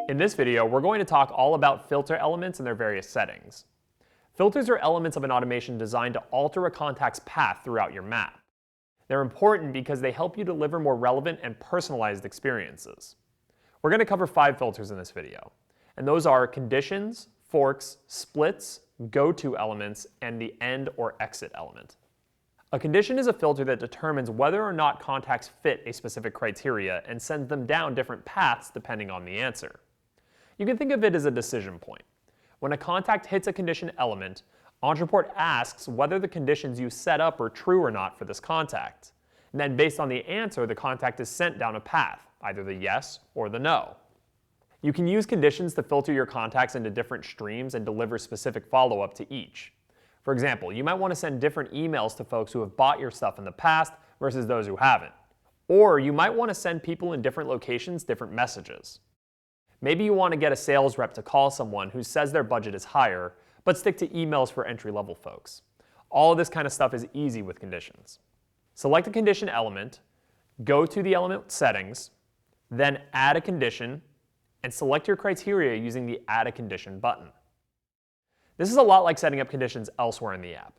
In this video, we're going to talk all about filter elements and their various settings. Filters are elements of an automation designed to alter a contact's path throughout your map. They're important because they help you deliver more relevant and personalized experiences. We're going to cover 5 filters in this video, and those are conditions, forks, splits, go-to elements, and the end or exit element. A condition is a filter that determines whether or not contacts fit a specific criteria and sends them down different paths depending on the answer. You can think of it as a decision point. When a contact hits a condition element, Ontraport asks whether the conditions you set up are true or not for this contact. And then based on the answer, the contact is sent down a path, either the yes or the no. You can use conditions to filter your contacts into different streams and deliver specific follow-up to each. For example, you might want to send different emails to folks who have bought your stuff in the past versus those who haven't. Or you might want to send people in different locations different messages. Maybe you want to get a sales rep to call someone who says their budget is higher, but stick to emails for entry-level folks. All of this kind of stuff is easy with conditions. Select a condition element, go to the element settings, then add a condition, and select your criteria using the Add a Condition button. This is a lot like setting up conditions elsewhere in the app.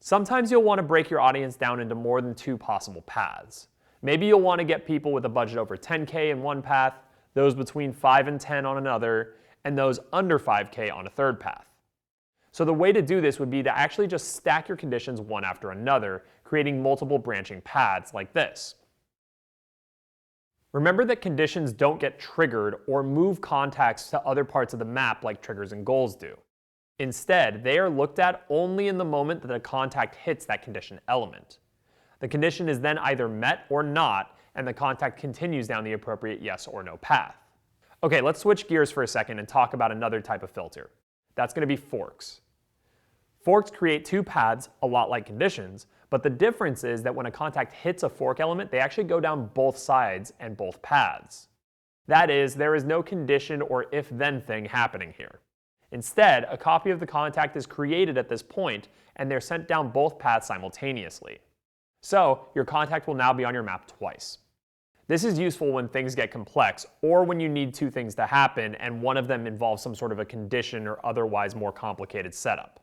Sometimes you'll want to break your audience down into more than 2 possible paths. Maybe you'll want to get people with a budget over 10K in one path, those between 5 and 10 on another, and those under 5K on a third path. So the way to do this would be to actually just stack your conditions one after another, creating multiple branching paths like this. Remember that conditions don't get triggered or move contacts to other parts of the map like triggers and goals do. Instead, they are looked at only in the moment that a contact hits that condition element. The condition is then either met or not, and the contact continues down the appropriate yes or no path. Okay, let's switch gears for a second and talk about another type of filter. That's going to be forks. Forks create 2 paths, a lot like conditions, but the difference is that when a contact hits a fork element, they actually go down both sides and both paths. That is, there is no condition or if-then thing happening here. Instead, a copy of the contact is created at this point, and they're sent down both paths simultaneously. So, your contact will now be on your map twice. This is useful when things get complex, or when you need 2 things to happen and one of them involves some sort of a condition or otherwise more complicated setup.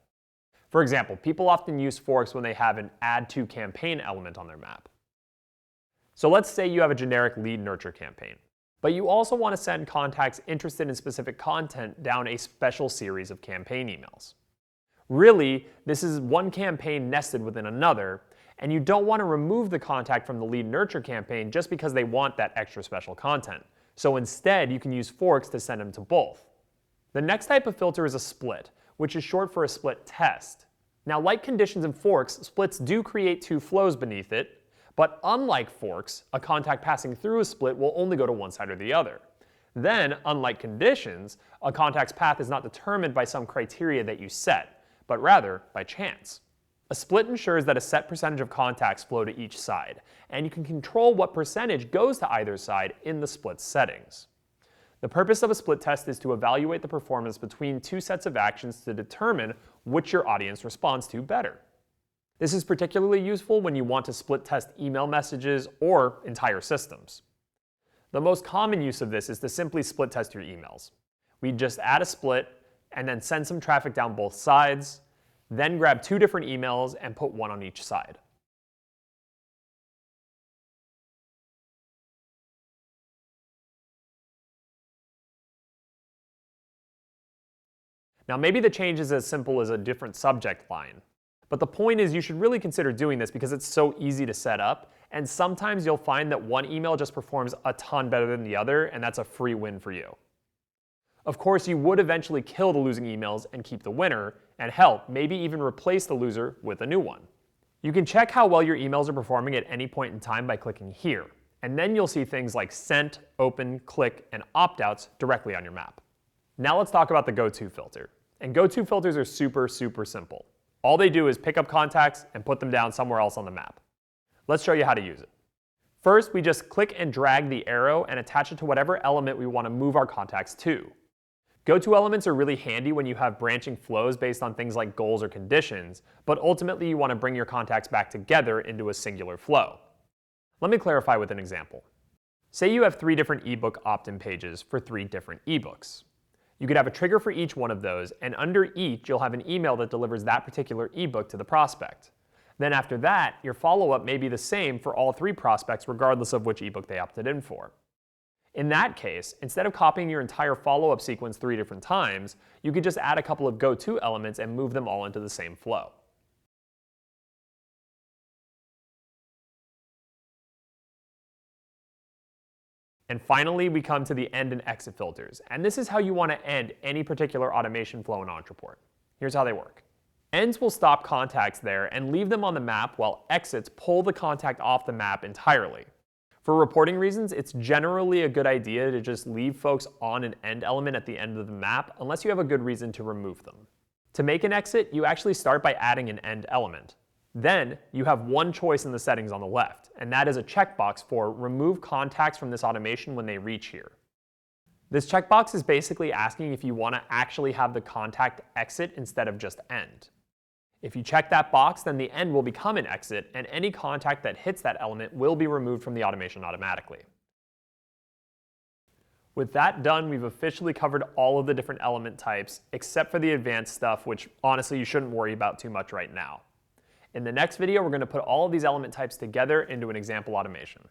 For example, people often use forks when they have an Add to Campaign element on their map. So let's say you have a generic lead nurture campaign, but you also want to send contacts interested in specific content down a special series of campaign emails. Really, this is one campaign nested within another, and you don't want to remove the contact from the lead nurture campaign just because they want that extra special content. So instead, you can use forks to send them to both. The next type of filter is a split, which is short for a split test. Now, like conditions and forks, splits do create 2 flows beneath it, but unlike forks, a contact passing through a split will only go to one side or the other. Then, unlike conditions, a contact's path is not determined by some criteria that you set, but rather by chance. A split ensures that a set percentage of contacts flow to each side, and you can control what percentage goes to either side in the split settings. The purpose of a split test is to evaluate the performance between 2 sets of actions to determine which your audience responds to better. This is particularly useful when you want to split test email messages or entire systems. The most common use of this is to simply split test your emails. We just add a split and then send some traffic down both sides, then grab 2 different emails and put one on each side. Now, maybe the change is as simple as a different subject line, but the point is you should really consider doing this because it's so easy to set up, and sometimes you'll find that one email just performs a ton better than the other, and that's a free win for you. Of course, you would eventually kill the losing emails and keep the winner, and hell, maybe even replace the loser with a new one. You can check how well your emails are performing at any point in time by clicking here, and then you'll see things like sent, open, click, and opt-outs directly on your map. Now let's talk about the go-to filter. And go-to filters are super simple. All they do is pick up contacts and put them down somewhere else on the map. Let's show you how to use it. First, we just click and drag the arrow and attach it to whatever element we want to move our contacts to. Go-to elements are really handy when you have branching flows based on things like goals or conditions, but ultimately you want to bring your contacts back together into a singular flow. Let me clarify with an example. Say you have 3 different ebook opt-in pages for 3 different ebooks. You could have a trigger for each one of those, and under each you'll have an email that delivers that particular ebook to the prospect. Then after that, your follow-up may be the same for all 3 prospects regardless of which ebook they opted in for. In that case, instead of copying your entire follow-up sequence 3 different times, you could just add a couple of go-to elements and move them all into the same flow. And finally, we come to the end and exit filters, and this is how you want to end any particular automation flow in Ontraport. Here's how they work. Ends will stop contacts there and leave them on the map, while exits pull the contact off the map entirely. For reporting reasons, it's generally a good idea to just leave folks on an end element at the end of the map unless you have a good reason to remove them. To make an exit, you actually start by adding an end element. Then, you have one choice in the settings on the left, and that is a checkbox for remove contacts from this automation when they reach here. This checkbox is basically asking if you want to actually have the contact exit instead of just end. If you check that box, then the end will become an exit, and any contact that hits that element will be removed from the automation automatically. With that done, we've officially covered all of the different element types, except for the advanced stuff, which honestly you shouldn't worry about too much right now. In the next video, we're going to put all of these element types together into an example automation.